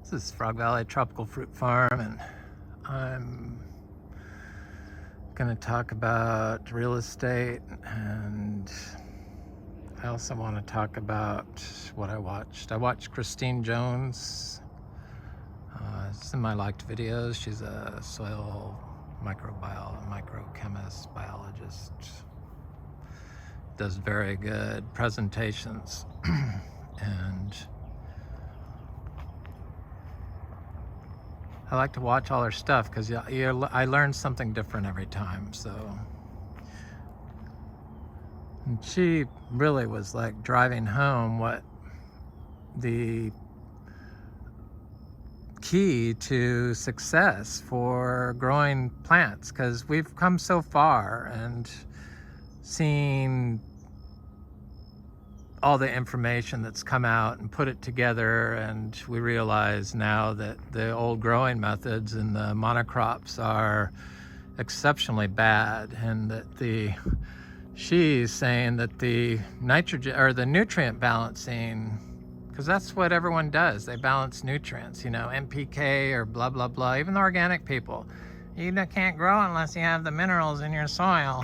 This is Frog Valley Tropical Fruit Farm, and I'm going to talk about real estate, and I also want to talk about what I watched. I watched Christine Jones. It's in my liked videos. She's a soil microchemist, biologist. Does very good presentations. And I like to watch all her stuff because I learn something different every time. So, and she really was like driving home what the key to success for growing plants, because we've come so far and seen all the information that's come out and put it together, and we realize now that the old growing methods and the monocrops are exceptionally bad, and that she's saying that the nitrogen or the nutrient balancing, because that's what everyone does, they balance nutrients, NPK or blah blah blah. Even the organic people, you can't grow unless you have the minerals in your soil.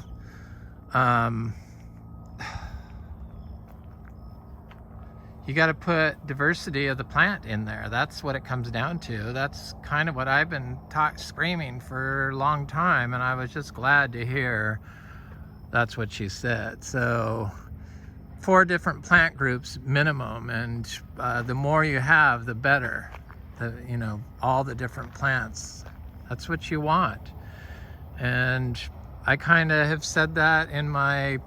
You got to put diversity of the plant in there. That's what it comes down to. That's kind of what I've been screaming for a long time, and I was just glad to hear that's what she said. So 4 different plant groups minimum, and the more you have, the better. All the different plants. That's what you want. And I kind of have said that in my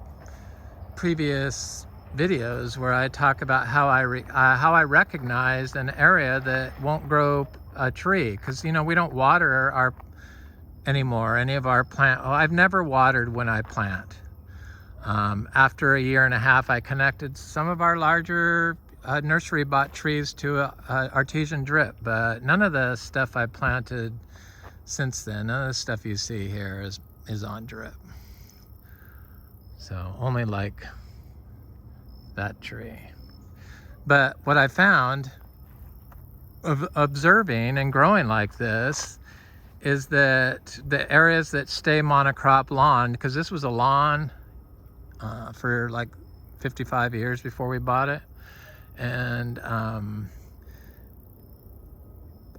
previous videos where I talk about how I recognized an area that won't grow a tree, because we don't water any of our plant. Well, I've never watered when I plant. After a year and a half, I connected some of our larger nursery bought trees to a artesian drip, but none of the stuff I planted since then, none of the stuff you see here is on drip. So only like that tree. But what I found of observing and growing like this is that the areas that stay monocrop lawn, because this was a lawn for like 55 years before we bought it, and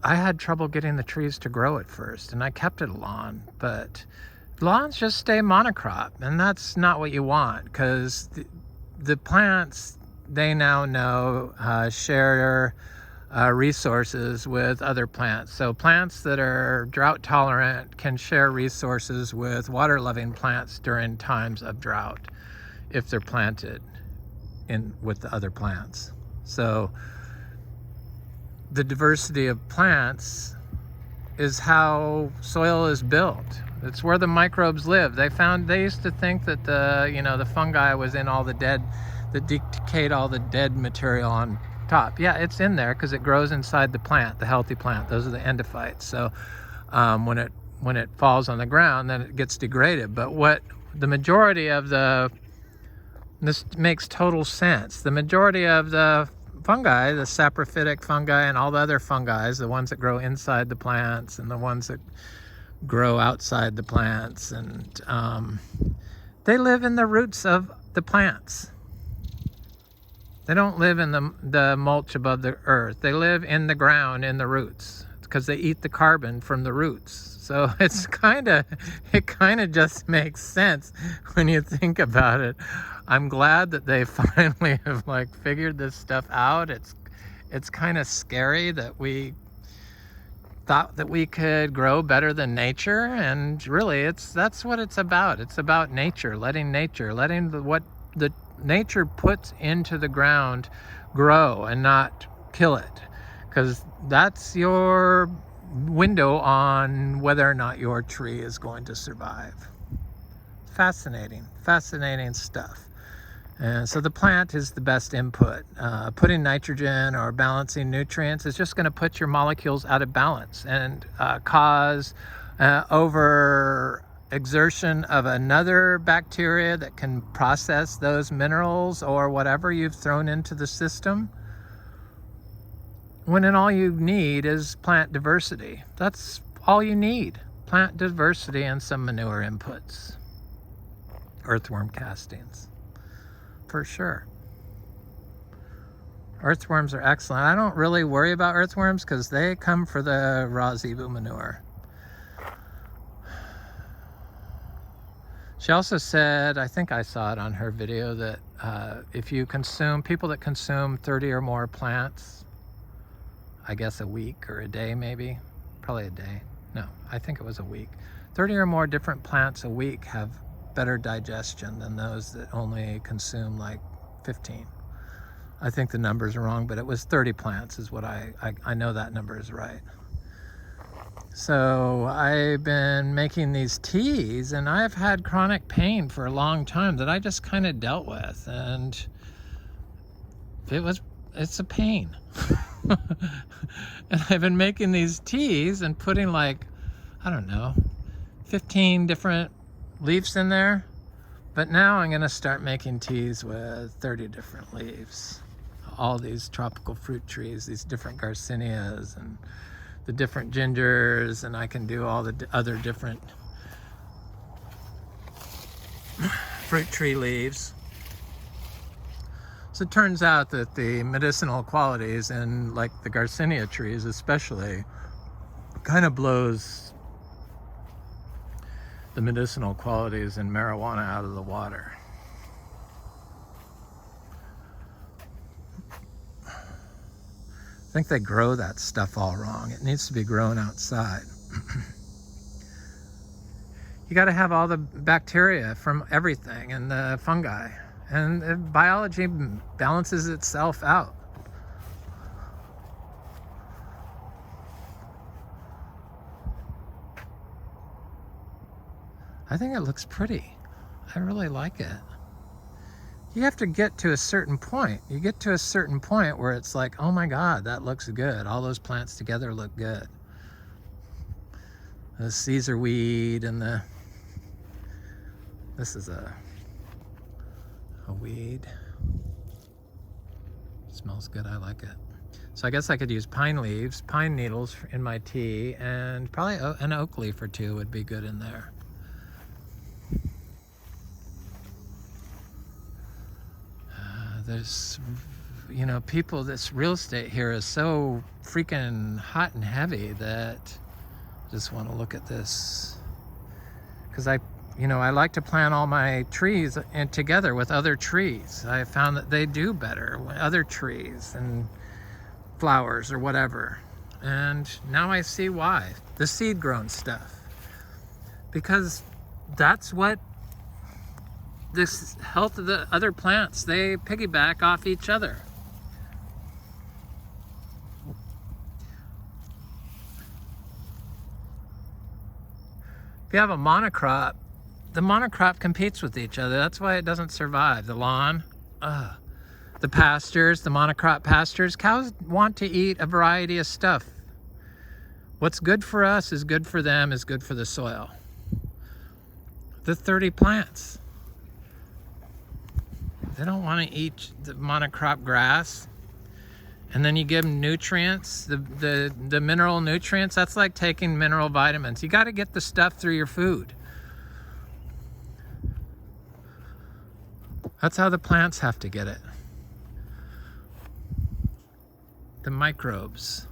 I had trouble getting the trees to grow at first, and I kept it a lawn, but lawns just stay monocrop, and that's not what you want, because the plants, they now know, share resources with other plants. So plants that are drought tolerant can share resources with water loving plants during times of drought if they're planted with the other plants. So the diversity of plants is how soil is built. It's where the microbes live. They used to think that the fungi was in all that decayed all the dead material on top. Yeah, it's in there because it grows inside the plant, the healthy plant. Those are the endophytes. So when it falls on the ground, then it gets degraded. But what the majority of this makes total sense. The majority of the fungi, the saprophytic fungi and all the other fungi, the ones that grow inside the plants and the ones that grow outside the plants, and they live in the roots of the plants. They don't live in the mulch above the earth. They live in the ground, in the roots, because they eat the carbon from the roots. So it kind of just makes sense when you think about it. I'm glad that they finally have figured this stuff out. It's kind of scary that we thought that we could grow better than nature, and really that's what it's about. It's about nature, letting what the nature puts into the ground grow and not kill it, because that's your window on whether or not your tree is going to survive. Fascinating stuff. And so the plant is the best input. Putting nitrogen or balancing nutrients is just going to put your molecules out of balance and cause over exertion of another bacteria that can process those minerals or whatever you've thrown into the system. when all you need is plant diversity. That's all you need. Plant diversity and some manure inputs. Earthworm castings, for sure. Earthworms are excellent. I don't really worry about earthworms because they come for the raw zebu manure. She also said, I think I saw it on her video, that if you consume, people that consume 30 or more plants, I guess a week or a day maybe, probably a day. No, I think it was a week. 30 or more different plants a week have better digestion than those that only consume like 15. I think the numbers are wrong, but it was 30 plants is what I know that number is right. So I've been making these teas, and I've had chronic pain for a long time that I just kind of dealt with, and it's a pain. And I've been making these teas and putting like, I don't know, 15 different leaves in there. But now I'm going to start making teas with 30 different leaves. All these tropical fruit trees, these different garcinias and the different gingers, and I can do all the other different fruit tree leaves. So it turns out that the medicinal qualities in like the garcinia trees especially kind of blows the medicinal qualities in marijuana out of the water. I think they grow that stuff all wrong. It needs to be grown outside. You got to have all the bacteria from everything and the fungi, and biology balances itself out. I think it looks pretty. I really like it. You have to get to a certain point. You get to a certain point where it's like, oh my God, that looks good. All those plants together look good. The Caesar weed and this is a weed. It smells good, I like it. So I guess I could use pine leaves, pine needles in my tea, and probably an oak leaf or two would be good in there. There's, you know, this real estate here is so freaking hot and heavy that I just want to look at this. Because I like to plant all my trees together with other trees. I found that they do better with other trees and flowers or whatever. And now I see why. The seed grown stuff. Because that's what this health of the other plants, they piggyback off each other. If you have a monocrop, the monocrop competes with each other. That's why it doesn't survive. The lawn, the pastures, the monocrop pastures, cows want to eat a variety of stuff. What's good for us is good for them, is good for the soil. The 30 plants. They don't want to eat the monocrop grass. And then you give them nutrients, the mineral nutrients. That's like taking mineral vitamins. You got to get the stuff through your food. That's how the plants have to get it. The microbes.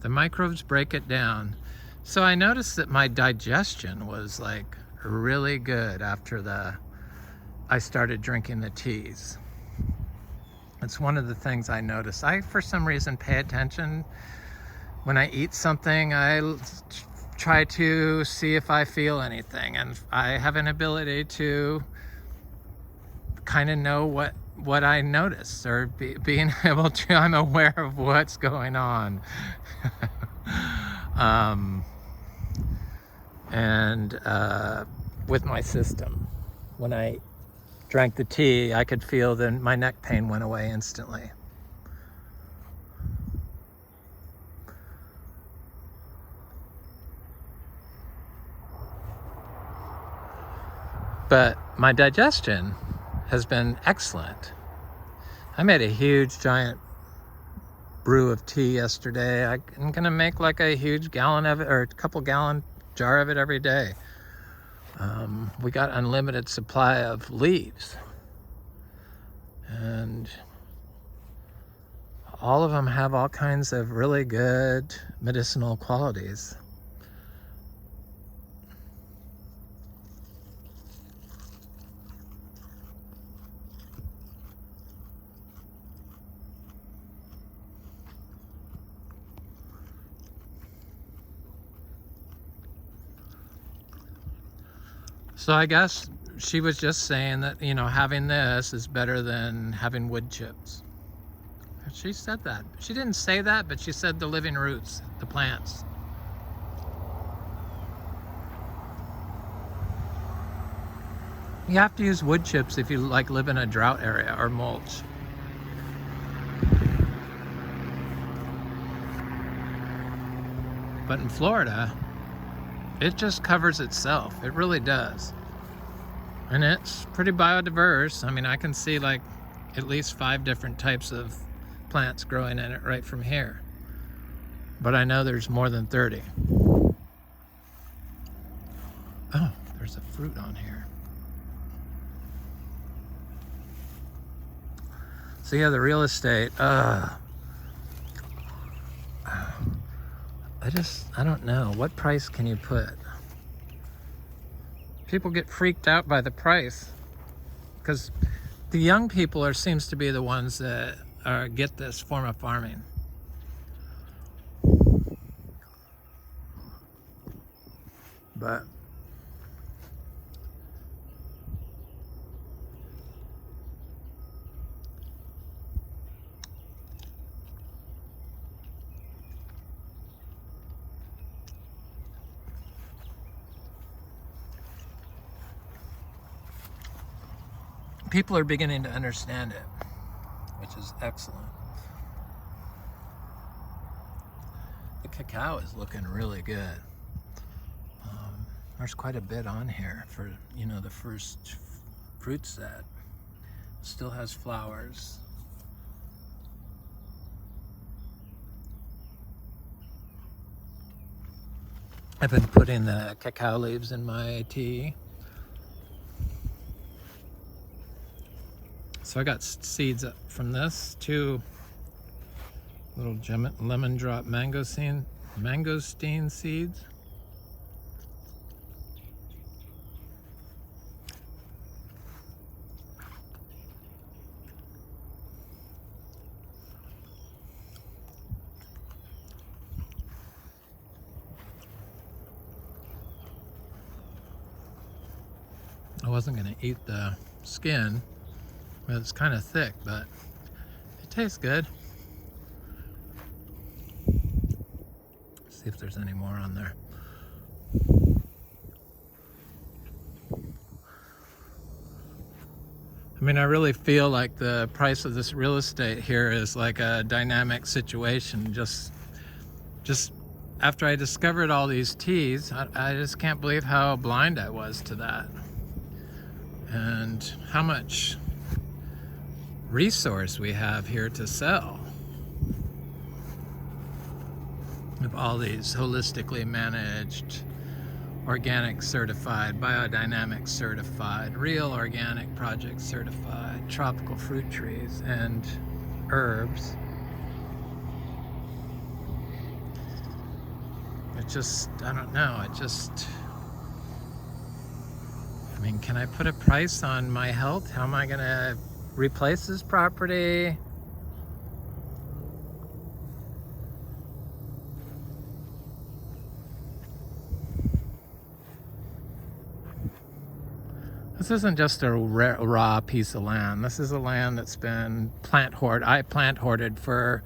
The microbes break it down. So I noticed that my digestion was like really good after I started drinking the teas. It's one of the things I notice. I, for some reason, pay attention. When I eat something, I try to see if I feel anything. And I have an ability to kind of know what I notice, or being able to, I'm aware of what's going on. With my system, when I drank the tea, I could feel that my neck pain went away instantly. But my digestion has been excellent. I made a huge giant brew of tea yesterday. I'm gonna make like a huge gallon of it, or a couple gallon jar of it every day. We got unlimited supply of leaves, and all of them have all kinds of really good medicinal qualities. So I guess she was just saying that, you know, having this is better than having wood chips. She said that. She didn't say that, but she said the living roots, the plants. You have to use wood chips if you like live in a drought area, or mulch. But in Florida, it just covers itself. It really does. And it's pretty biodiverse. I mean, I can see like at least 5 different types of plants growing in it right from here. But I know there's more than 30. Oh, there's a fruit on here. So yeah, the real estate, I don't know. What price can you put? People get freaked out by the price because the young people seems to be the ones that get this form of farming. But people are beginning to understand it, which is excellent. The cacao is looking really good. There's quite a bit on here for, you know, the first fruit set. Still has flowers. I've been putting the cacao leaves in my tea. So I got seeds up from this, 2 little lemon drop mangosteen seeds. I wasn't gonna eat the skin. It's kind of thick, but it tastes good. See if there's any more on there. I mean, I really feel like the price of this real estate here is like a dynamic situation. Just after I discovered all these teas, I just can't believe how blind I was to that. And how much resource we have here to sell of all these holistically managed, organic certified, biodynamic certified, real organic project certified, tropical fruit trees and herbs. It just, I don't know, I mean, can I put a price on my health? How am I gonna replace this property? This isn't just a raw piece of land. This is a land that's been I plant hoarded for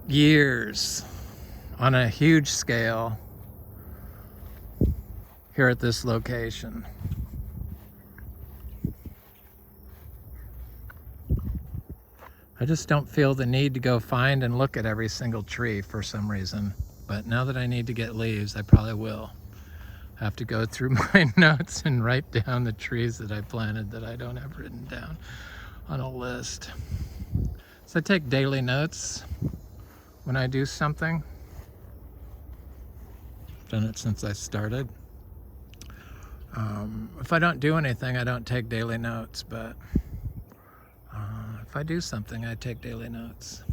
years on a huge scale here at this location. I just don't feel the need to go find and look at every single tree for some reason. But now that I need to get leaves, I probably will have to go through my notes and write down the trees that I planted that I don't have written down on a list. So I take daily notes when I do something. I've done it since I started. If I don't do anything, I don't take daily notes, but if I do something, I take daily notes.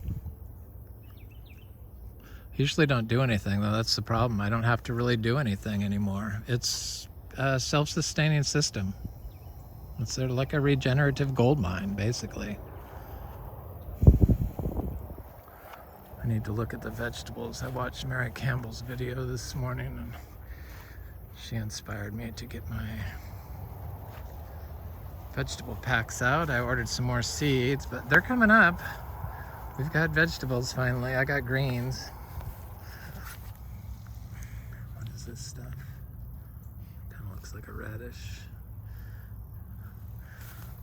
Usually don't do anything, though. That's the problem. I don't have to really do anything anymore. It's a self-sustaining system. It's sort of like a regenerative gold mine, basically. I need to look at the vegetables. I watched Mary Campbell's video this morning, and she inspired me to get my vegetable packs out. I ordered some more seeds, but they're coming up. We've got vegetables finally. I got greens. What is this stuff? Kind of looks like a radish.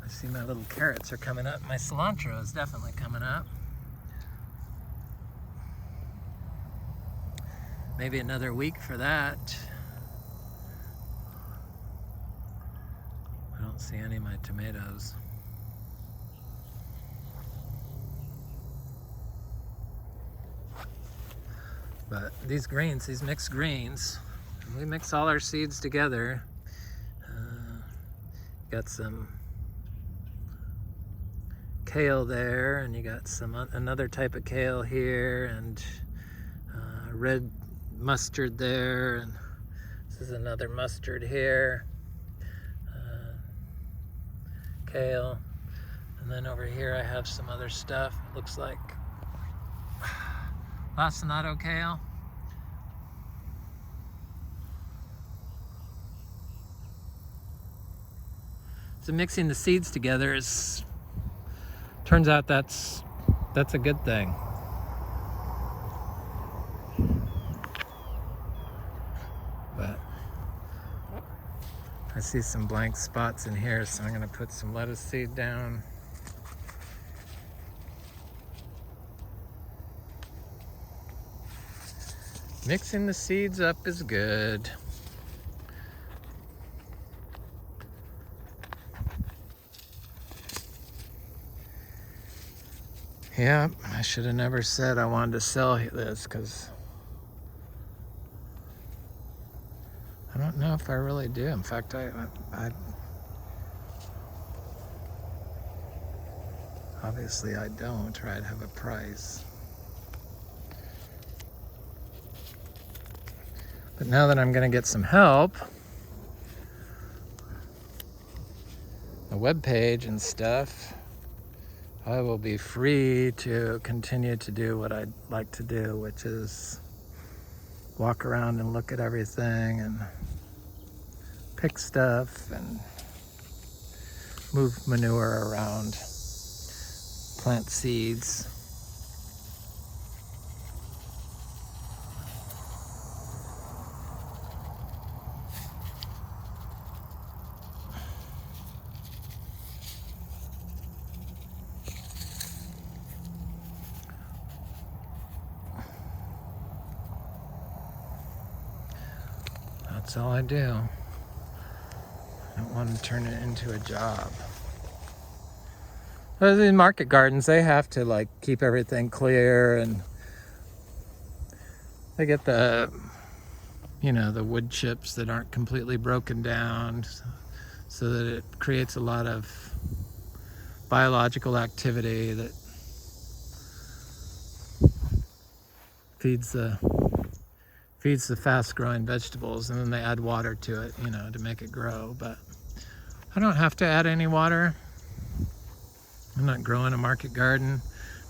I see my little carrots are coming up. My cilantro is definitely coming up. Maybe another week for that. I don't see any of my tomatoes. But these greens, these mixed greens, we mix all our seeds together. Got some kale there, and you got some another type of kale here, and red mustard there, and this is another mustard here. Kale, and then over here I have some other stuff. It looks like lacinato kale. So mixing the seeds together turns out that's a good thing. But I see some blank spots in here, so I'm going to put some lettuce seed down. Mixing the seeds up is good. Yeah, I should have never said I wanted to sell this, because I don't know if I really do. In fact, I obviously I don't, or I'd have a price. But now that I'm going to get some help, a web page and stuff, I will be free to continue to do what I'd like to do, which is walk around and look at everything and pick stuff and move manure around, plant seeds. That's all I do. I don't want to turn it into a job. In market gardens, they have to like keep everything clear, and they get the wood chips that aren't completely broken down, so that it creates a lot of biological activity that feeds the fast-growing vegetables, and then they add water to it, to make it grow. But I don't have to add any water. I'm not growing a market garden,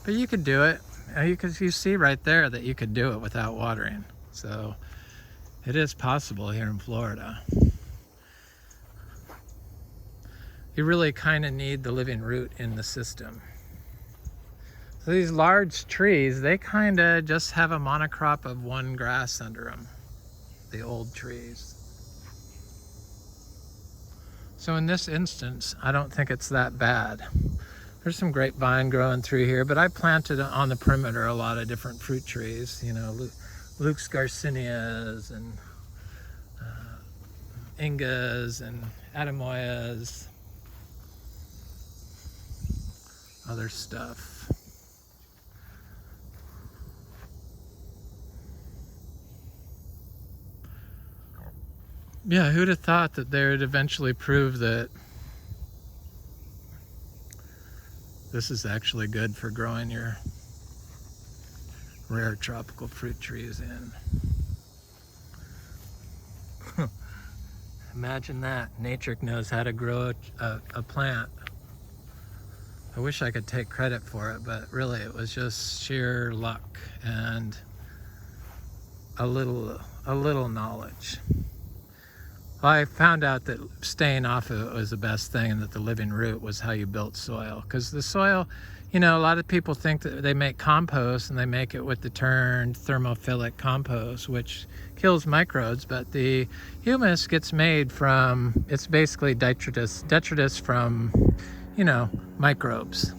but you could do it. You see right there that you could do it without watering. So it is possible here in Florida. You really kind of need the living root in the system. So these large trees, they kind of just have a monocrop of one grass under them, the old trees. So in this instance, I don't think it's that bad. There's some grapevine growing through here, but I planted on the perimeter a lot of different fruit trees, Luke's Garcinias and Ingas and Adamoyas, other stuff. Yeah, who'd have thought that they would eventually prove that this is actually good for growing your rare tropical fruit trees in. Imagine that. Nature knows how to grow a plant. I wish I could take credit for it, but really it was just sheer luck and a little knowledge. Well, I found out that staying off of it was the best thing, and that the living root was how you built soil. Because the soil, you know, a lot of people think that they make compost and they make it with the turned thermophilic compost, which kills microbes, but the humus gets made from, it's basically detritus from, you know, microbes.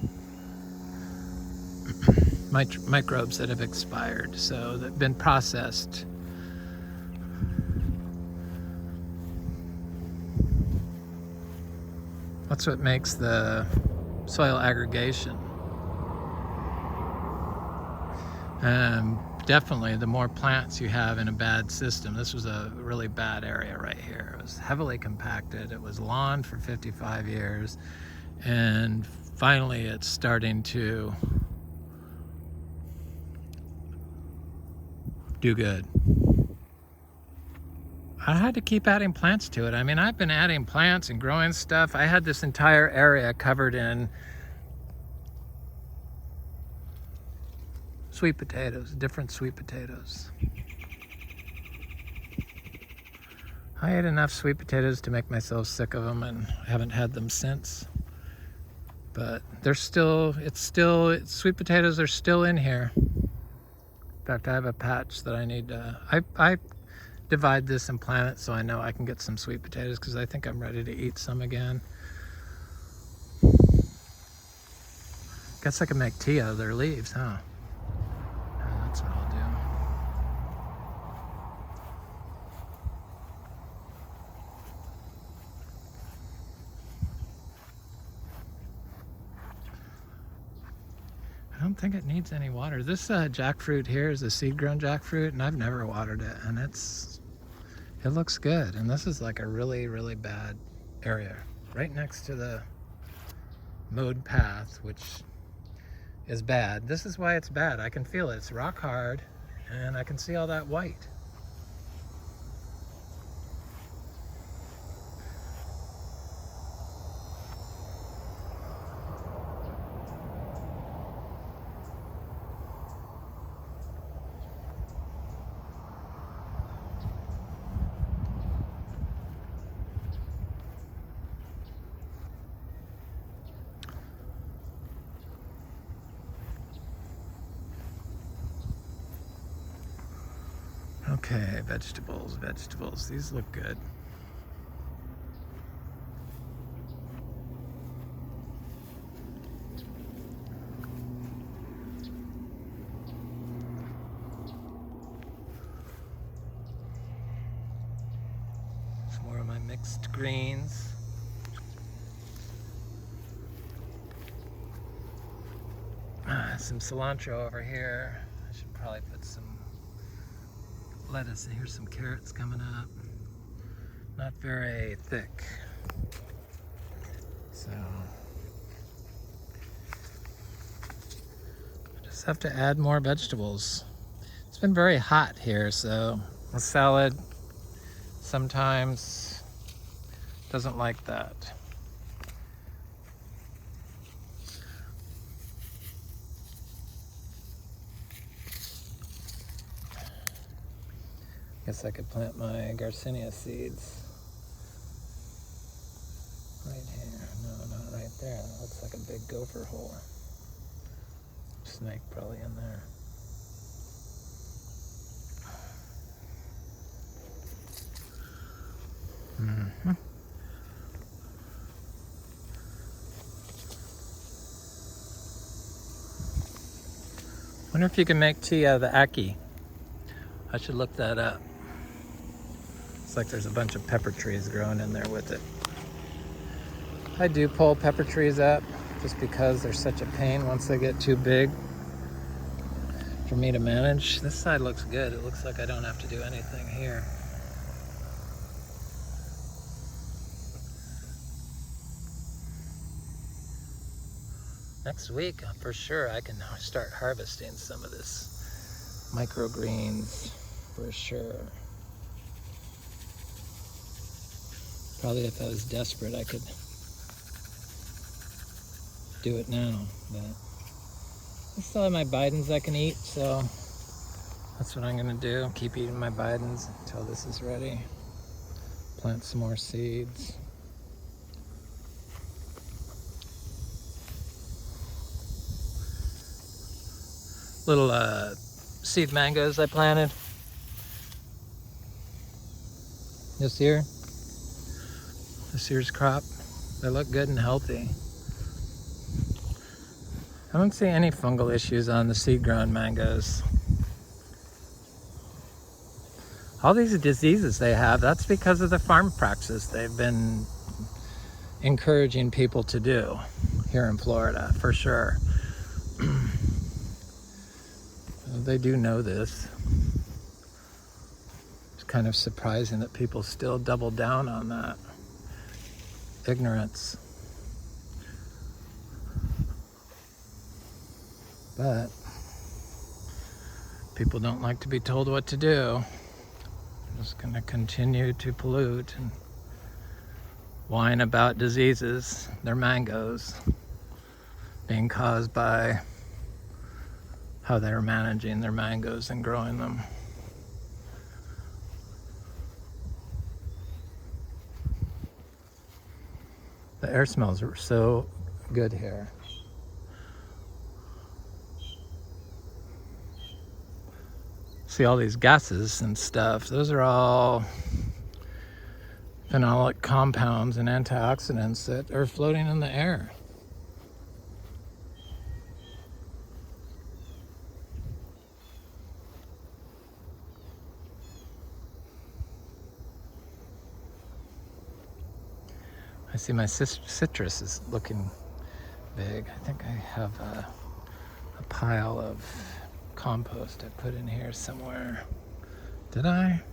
Microbes that have expired, so that have been processed. That's what makes the soil aggregation. Definitely, the more plants you have in a bad system, this was a really bad area right here. It was heavily compacted. It was lawn for 55 years. And finally, it's starting to do good. I had to keep adding plants to it. I mean, I've been adding plants and growing stuff. I had this entire area covered in sweet potatoes, different sweet potatoes. I ate enough sweet potatoes to make myself sick of them, and I haven't had them since. But they're still, sweet potatoes are still in here. In fact, I have a patch that I need to, I divide this and plant it so I know I can get some sweet potatoes, because I think I'm ready to eat some again. Guess I can make tea out of their leaves, huh? Yeah, that's what I'll do. I don't think it needs any water. This jackfruit here is a seed-grown jackfruit, and I've never watered it, and it looks good. And this is like a really, really bad area right next to the mowed path, which is bad. This is why it's bad. I can feel it. It's rock hard, and I can see all that white. Okay, vegetables. These look good. Some more of my mixed greens. Some cilantro over here. I should probably put some lettuce. Here's some carrots coming up. Not very thick. So I just have to add more vegetables. It's been very hot here, so a salad sometimes doesn't like that. Guess I could plant my Garcinia seeds right here. No, not right there. That looks like a big gopher hole. Snake probably in there. Mm-hmm. Wonder if you can make tea out of the ackee. I should look that up. Looks like there's a bunch of pepper trees growing in there with it. I do pull pepper trees up just because they're such a pain once they get too big for me to manage. This side looks good. It looks like I don't have to do anything here. next week, for sure, I can start harvesting some of this microgreens, for sure. Probably if I was desperate, I could do it now, but I still have my Bidens I can eat, so that's what I'm gonna do. Keep eating my Bidens until this is ready. Plant some more seeds. Little seed mangoes I planted this year's crop. They look good and healthy. I don't see any fungal issues on the seed-grown mangoes. All these diseases they have, that's because of the farm practices they've been encouraging people to do here in Florida, for sure. They do know this. It's kind of surprising that people still double down on that ignorance. But people don't like to be told what to do. They're just going to continue to pollute and whine about diseases, their mangoes, being caused by how they're managing their mangoes and growing them. The air smells are so good here. See all these gases and stuff, those are all phenolic compounds and antioxidants that are floating in the air. I see my citrus is looking big. I think I have a pile of compost I put in here somewhere. Did I?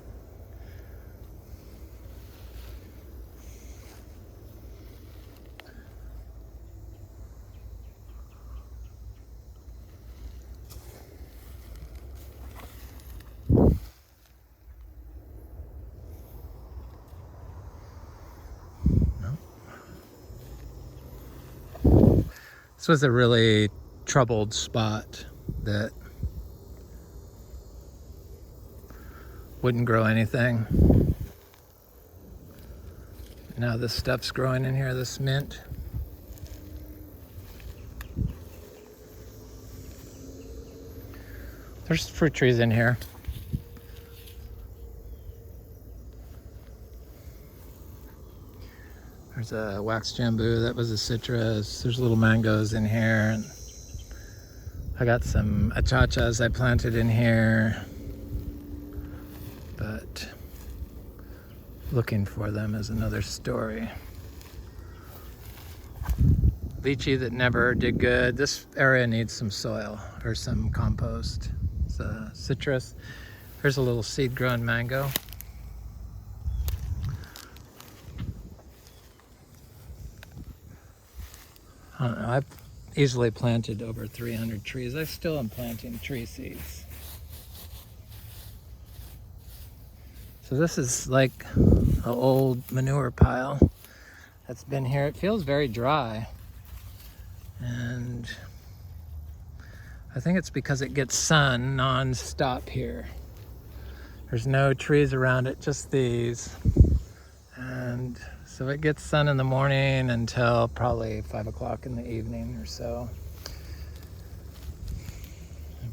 This was a really troubled spot that wouldn't grow anything. Now this stuff's growing in here, this mint. There's fruit trees in here. There's a wax jambu, that was a citrus. There's little mangoes in here. And I got some achachas I planted in here. But looking for them is another story. Lychee that never did good. This area needs some soil or some compost. It's a citrus. Here's a little seed-grown mango. I don't know, I've easily planted over 300 trees. I still am planting tree seeds. So this is like an old manure pile that's been here. It feels very dry. And I think it's because it gets sun non-stop here. There's no trees around it, just these. And so it gets sun in the morning until probably 5 o'clock in the evening or so.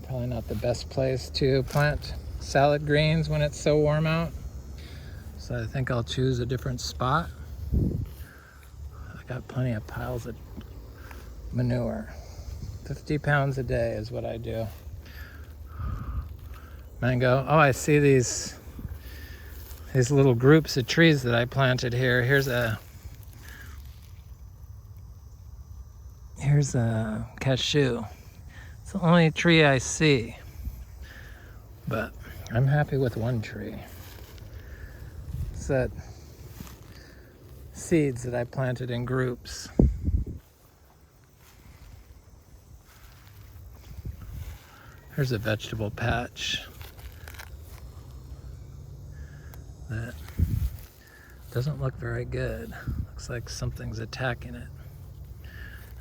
Probably not the best place to plant salad greens when it's so warm out. So I think I'll choose a different spot. I got plenty of piles of manure. 50 pounds a day is what I do. Mango. Oh, I see these little groups of trees that I planted here. Here's a cashew. It's the only tree I see, but I'm happy with one tree. It's that seeds that I planted in groups. Here's a vegetable patch that doesn't look very good. Looks like something's attacking it.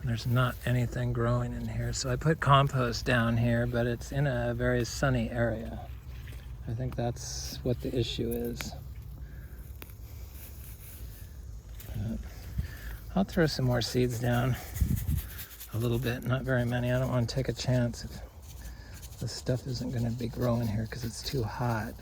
And there's not anything growing in here. So I put compost down here, but it's in a very sunny area. I think that's what the issue is. I'll throw some more seeds down a little bit, not very many. I don't want to take a chance if this stuff isn't going to be growing here because it's too hot.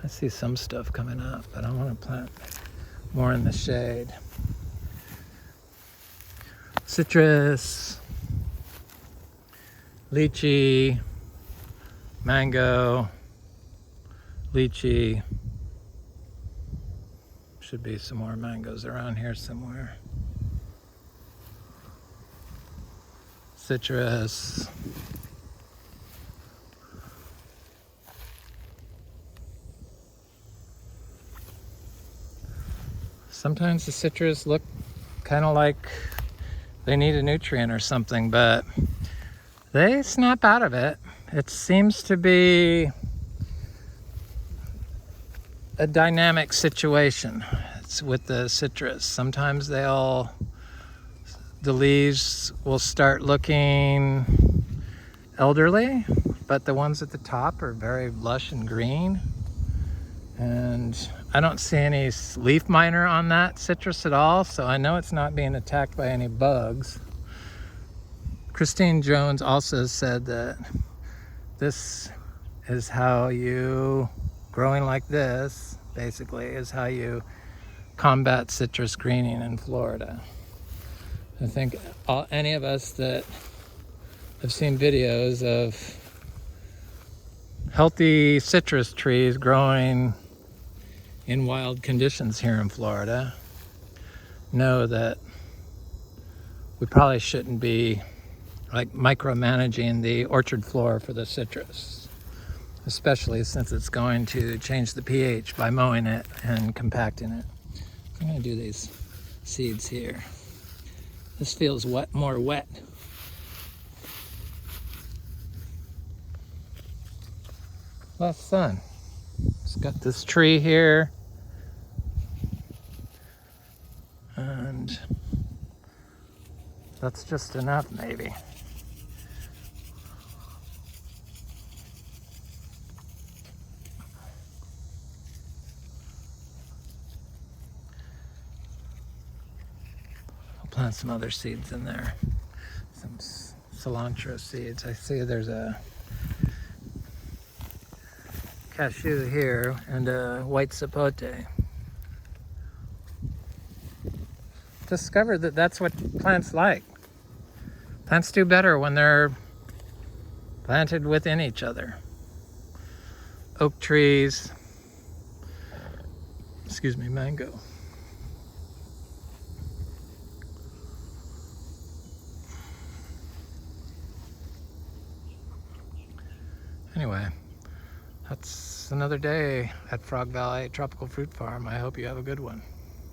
I see some stuff coming up, but I want to plant more in the shade. Citrus, lychee, mango, lychee. Should be some more mangoes around here somewhere. Citrus. Sometimes the citrus look kind of like they need a nutrient or something, but they snap out of it. It seems to be a dynamic situation. It's with the citrus. Sometimes the leaves will start looking elderly, but the ones at the top are very lush and green. And I don't see any leaf miner on that citrus at all, so I know it's not being attacked by any bugs. Christine Jones also said that this is how you, growing like this, basically, is how you combat citrus greening in Florida. I think any of us that have seen videos of healthy citrus trees growing in wild conditions here in Florida know that we probably shouldn't be like micromanaging the orchard floor for the citrus, especially since it's going to change the pH by mowing it and compacting it. I'm going to do these seeds here. This feels wet, more wet. Less sun. It's got this tree here, and that's just enough maybe. I'll plant some other seeds in there, some cilantro seeds. I see there's a cashew here and a white sapote. Discovered that that's what plants like. Plants do better when they're planted within each other. Oak trees, mango. Anyway, that's another day at Frog Valley Tropical Fruit Farm. I hope you have a good one.